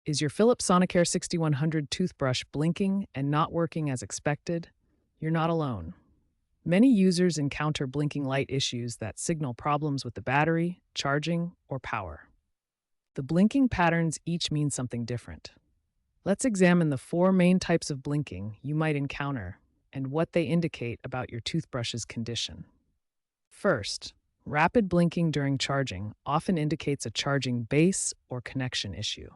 Is your Philips Sonicare 6100 toothbrush blinking and not working as expected? You're not alone. Many users encounter blinking light issues that signal problems with the battery, charging, or power. The blinking patterns each mean something different. Let's examine the four main types of blinking you might encounter and what they indicate about your toothbrush's condition. First, rapid blinking during charging often indicates a charging base or connection issue.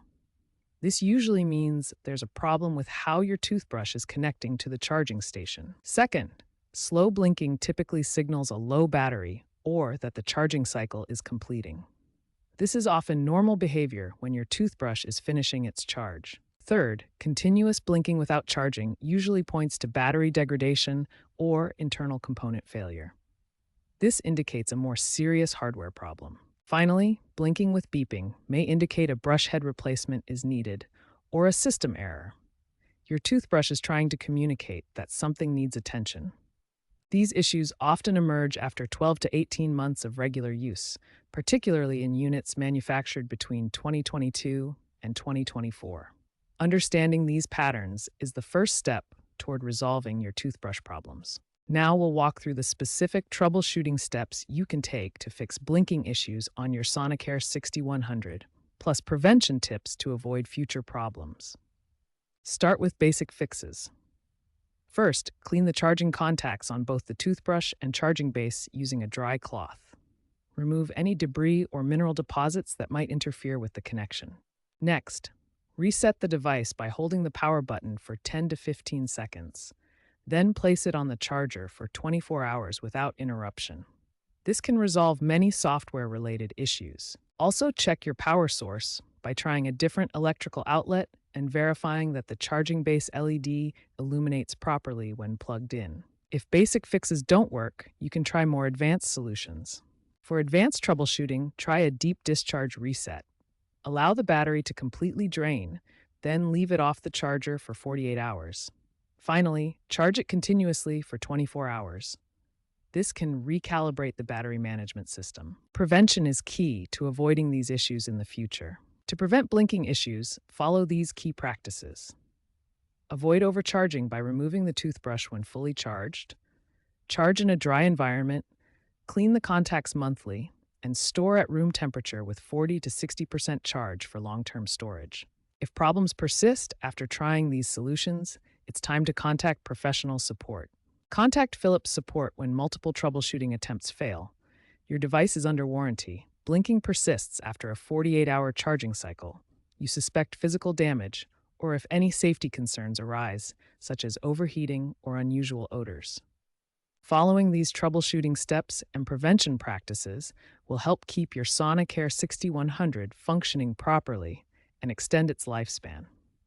This usually means there's a problem with how your toothbrush is connecting to the charging station. Second, slow blinking typically signals a low battery or that the charging cycle is completing. This is often normal behavior when your toothbrush is finishing its charge. Third, continuous blinking without charging usually points to battery degradation or internal component failure. This indicates a more serious hardware problem. Finally, blinking with beeping may indicate a brush head replacement is needed or a system error. Your toothbrush is trying to communicate that something needs attention. These issues often emerge after 12 to 18 months of regular use, particularly in units manufactured between 2022 and 2024. Understanding these patterns is the first step toward resolving your toothbrush problems. Now we'll walk through the specific troubleshooting steps you can take to fix blinking issues on your Sonicare 6100, plus prevention tips to avoid future problems. Start with basic fixes. First, clean the charging contacts on both the toothbrush and charging base using a dry cloth. Remove any debris or mineral deposits that might interfere with the connection. Next, reset the device by holding the power button for 10 to 15 seconds. Then place it on the charger for 24 hours without interruption. This can resolve many software-related issues. Also, check your power source by trying a different electrical outlet and verifying that the charging base LED illuminates properly when plugged in. If basic fixes don't work, you can try more advanced solutions. For advanced troubleshooting, try a deep discharge reset. Allow the battery to completely drain, then leave it off the charger for 48 hours. Finally, charge it continuously for 24 hours. This can recalibrate the battery management system. Prevention is key to avoiding these issues in the future. To prevent blinking issues, follow these key practices. Avoid overcharging by removing the toothbrush when fully charged. Charge in a dry environment. Clean the contacts monthly. And store at room temperature with 40 to 60% charge for long-term storage. If problems persist after trying these solutions, it's time to contact professional support. Contact Philips support when multiple troubleshooting attempts fail. Your device is under warranty. Blinking persists after a 48-hour charging cycle. You suspect physical damage, or if any safety concerns arise, such as overheating or unusual odors. Following these troubleshooting steps and prevention practices will help keep your Sonicare 6100 functioning properly and extend its lifespan.